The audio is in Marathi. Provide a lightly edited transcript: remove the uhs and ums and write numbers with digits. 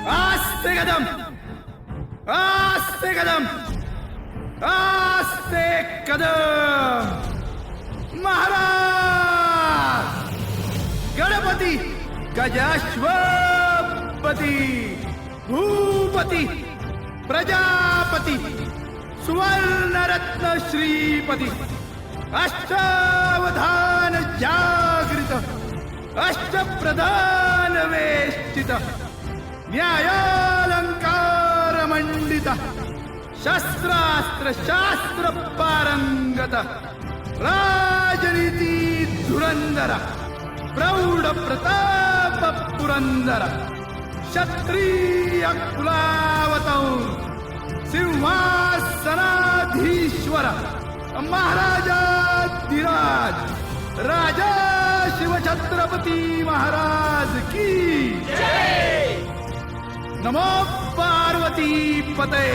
आस्ते कदम, आस्ते कदम, आस्ते कदम. महाराज गणपती गजाश्वपती भूपती प्रजापती सुवर्णरत्न श्रीपती अष्टावधान जागृत अष्टप्रधान वेष्टित न्यायालंकार मंडित शस्त्रास्त्र शास्त्र पारंगत राजनीती धुरंधर प्रौढ प्रताप पुरंदर क्षत्रिय कुलावतौ सिंहासनाधीश्वर महाराजाधिराज राजा शिवछत्रपती महाराज की जय. नमो पार्वती पते.